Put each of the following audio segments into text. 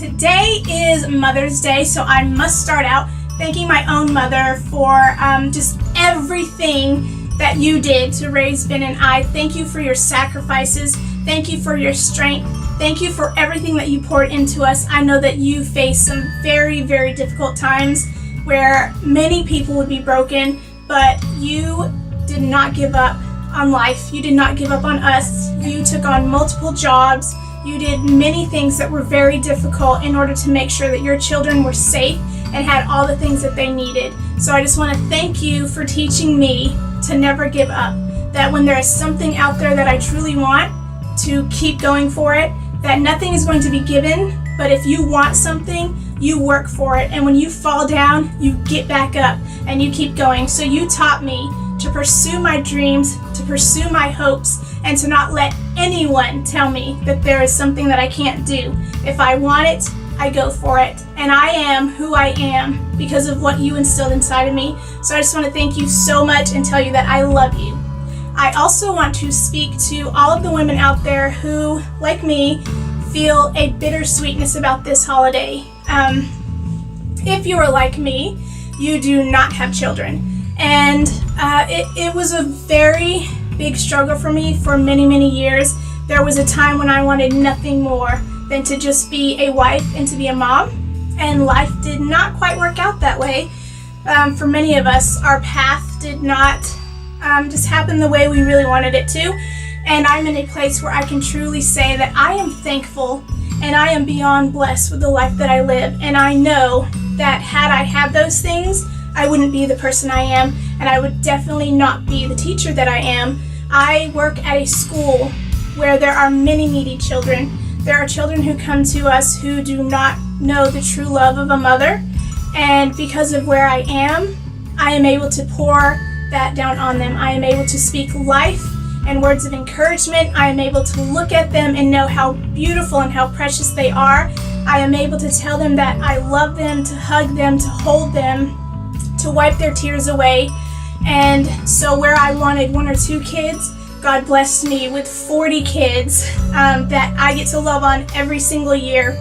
Today is Mother's Day, so I must start out thanking my own mother for just everything that you did to raise Ben and I. Thank you for your sacrifices. Thank you for your strength. Thank you for everything that you poured into us. I know that you faced some very, very difficult times where many people would be broken, but you did not give up on life. You did not give up on us. You took on multiple jobs. You did many things that were very difficult in order to make sure that your children were safe and had all the things that they needed. So I just want to thank you for teaching me to never give up, that when there is something out there that I truly want, to keep going for it, that nothing is going to be given, but if you want something, you work for it, and when you fall down, you get back up and you keep going. So you taught me to pursue my dreams, to pursue my hopes, and to not let anyone tell me that there is something that I can't do. If I want it, I go for it. And I am who I am because of what you instilled inside of me. So I just want to thank you so much and tell you that I love you. I also want to speak to all of the women out there who, like me, feel a bittersweetness about this holiday. If you are like me, you do not have children. And it was a very big struggle for me for many, many years. There was a time when I wanted nothing more than to just be a wife and to be a mom. And life did not quite work out that way. For many of us, our path did not just happen the way we really wanted it to. And I'm in a place where I can truly say that I am thankful and I am beyond blessed with the life that I live. And I know that had I had those things, I wouldn't be the person I am, and I would definitely not be the teacher that I am. I work at a school where there are many needy children. There are children who come to us who do not know the true love of a mother, and because of where I am able to pour that down on them. I am able to speak life and words of encouragement. I am able to look at them and know how beautiful and how precious they are. I am able to tell them that I love them, to hug them, to hold them, to wipe their tears away. And so where I wanted 1 or 2 kids, God blessed me with 40 kids that I get to love on every single year.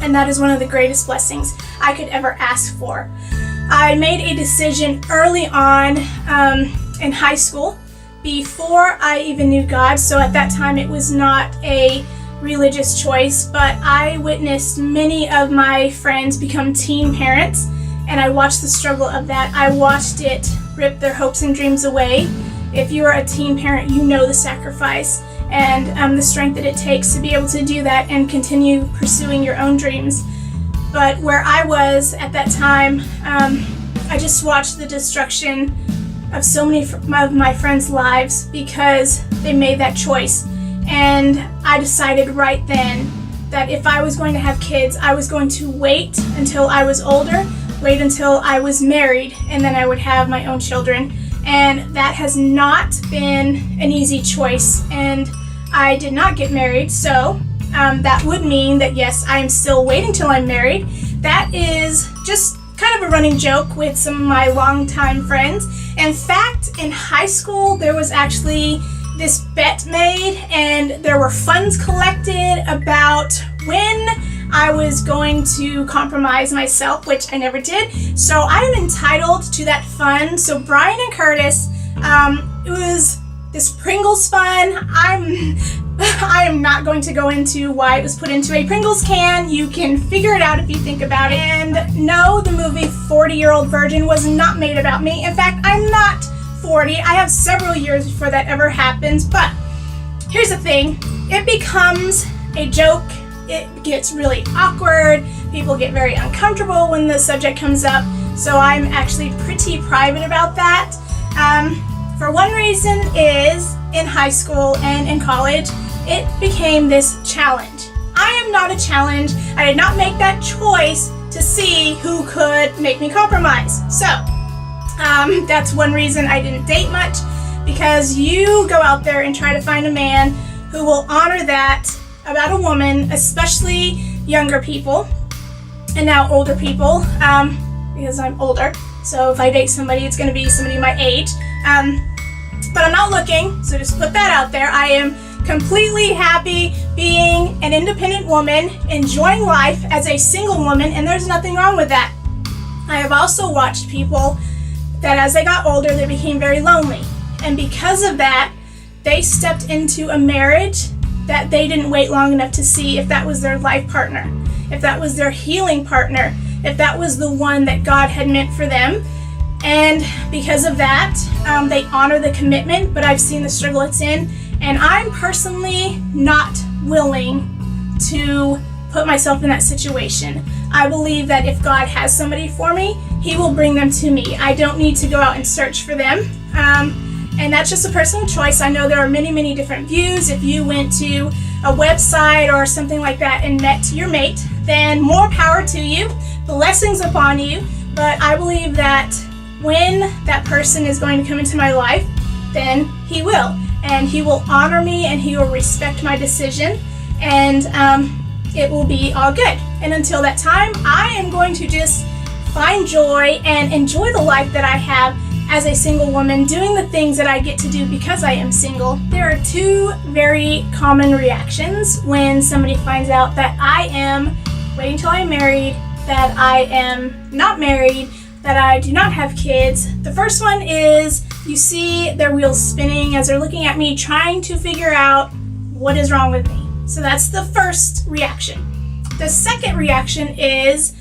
And that is one of the greatest blessings I could ever ask for. I made a decision early on in high school, before I even knew God. So at that time it was not a religious choice, but I witnessed many of my friends become teen parents, and I watched the struggle of that. I watched it rip their hopes and dreams away. If you are a teen parent, you know the sacrifice and the strength that it takes to be able to do that and continue pursuing your own dreams. But where I was at that time, I just watched the destruction of so many of my friends' lives because they made that choice. And I decided right then that if I was going to have kids, I was going to wait until I was older, wait until I was married, and then I would have my own children. And that has not been an easy choice. And I did not get married, so that would mean that yes, I am still waiting till I'm married. That is just kind of a running joke with some of my longtime friends. In fact, in high school, there was actually this bet made and there were funds collected about when I was going to compromise myself, which I never did. So I am entitled to that fund. So Brian and Curtis, it was this Pringles fund. I am not going to go into why it was put into a Pringles can. You can figure it out if you think about it. And no, the movie 40-Year-Old Virgin was not made about me. In fact, I'm not 40. I have several years before that ever happens. But here's the thing. It becomes a joke. It gets really awkward. People get very uncomfortable when the subject comes up. So I'm actually pretty private about that. For one reason is in high school and in college, it became this challenge. I am not a challenge. I did not make that choice to see who could make me compromise. So that's one reason I didn't date much, because you go out there and try to find a man who will honor that about a woman, especially younger people and now older people, because I'm older. So if I date somebody, it's going to be somebody my age. But I'm not looking, so just put that out there. I am completely happy being an independent woman, enjoying life as a single woman, and there's nothing wrong with that. I have also watched people that as they got older, they became very lonely. And because of that, they stepped into a marriage that they didn't wait long enough to see if that was their life partner, if that was their healing partner, if that was the one that God had meant for them. And because of that, they honor the commitment, but I've seen the struggle it's in. And I'm personally not willing to put myself in that situation. I believe that if God has somebody for me, He will bring them to me. I don't need to go out and search for them. And that's just a personal choice. I know there are many, many different views. If you went to a website or something like that and met your mate, then more power to you. Blessings upon you. But I believe that when that person is going to come into my life, then He will. And He will honor me and He will respect my decision. And it will be all good. And until that time, I am going to just find joy and enjoy the life that I have as a single woman, doing the things that I get to do because I am single. There are two very common reactions when somebody finds out that I am waiting till I'm married, that I am not married, that I do not have kids. The first one is you see their wheels spinning as they're looking at me, trying to figure out what is wrong with me. So that's the first reaction. The second reaction is,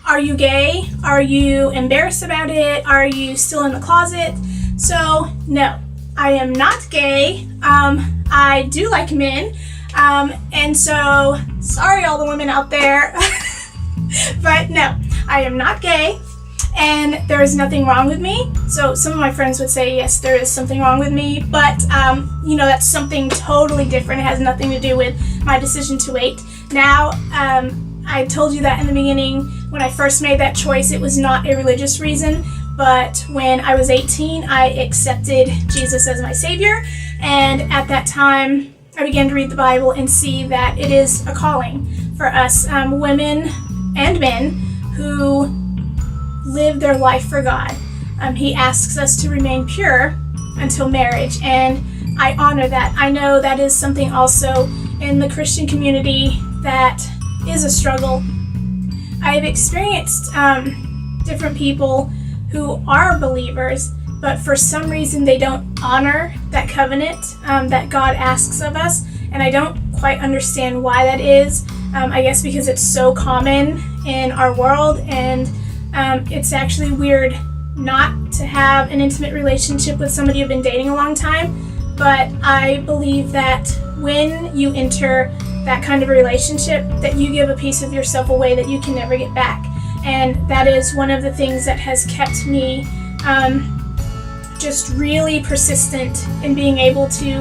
are you gay? Are you embarrassed about it? Are you still in the closet? So no, I am not gay. I do like men. And so, sorry all the women out there, but no, I am not gay. And there is nothing wrong with me. So some of my friends would say, yes, there is something wrong with me, but that's something totally different. It has nothing to do with my decision to wait. Now, I told you that in the beginning, when I first made that choice, it was not a religious reason, but when I was 18, I accepted Jesus as my Savior, and at that time, I began to read the Bible and see that it is a calling for us women and men who live their life for God. He asks us to remain pure until marriage, and I honor that. I know that is something also in the Christian community that is a struggle. I've experienced different people who are believers, but for some reason they don't honor that covenant that God asks of us, and I don't quite understand why that is. I guess because it's so common in our world, and it's actually weird not to have an intimate relationship with somebody you've been dating a long time, but I believe that when you enter that kind of a relationship, that you give a piece of yourself away that you can never get back. And that is one of the things that has kept me just really persistent in being able to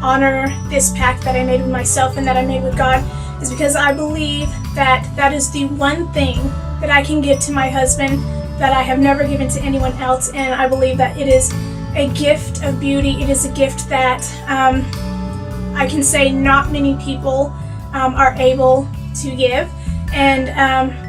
honor this pact that I made with myself and that I made with God, is because I believe that that is the one thing that I can give to my husband that I have never given to anyone else. And I believe that it is a gift of beauty. It is a gift that I can say not many people are able to give, and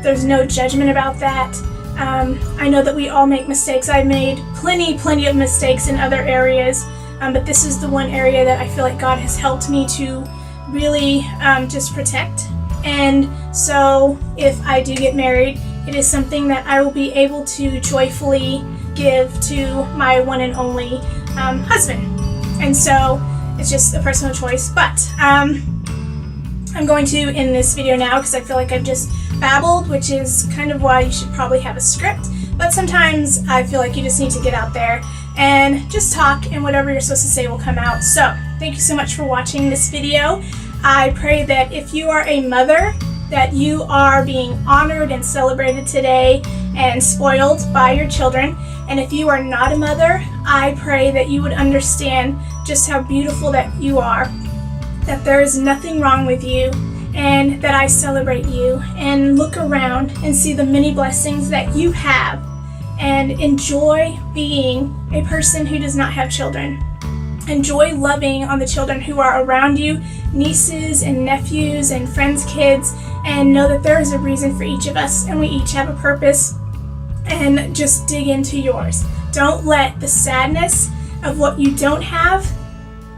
there's no judgment about that. I know that we all make mistakes. I've made plenty of mistakes in other areas, but this is the one area that I feel like God has helped me to really just protect. And so if I do get married, it is something that I will be able to joyfully give to my one and only husband. And so it's just a personal choice. But I'm going to end this video now because I feel like I've just babbled, which is kind of why you should probably have a script. But sometimes I feel like you just need to get out there and just talk, and whatever you're supposed to say will come out. So thank you so much for watching this video. I pray that if you are a mother, that you are being honored and celebrated today and spoiled by your children. And if you are not a mother, I pray that you would understand just how beautiful that you are, that there is nothing wrong with you, and that I celebrate you, and look around and see the many blessings that you have, and enjoy being a person who does not have children. Enjoy loving on the children who are around you, nieces and nephews and friends' kids, and know that there is a reason for each of us, and we each have a purpose, and just dig into yours. Don't let the sadness of what you don't have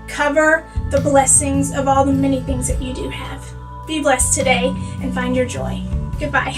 cover the blessings of all the many things that you do have. Be blessed today and find your joy. Goodbye.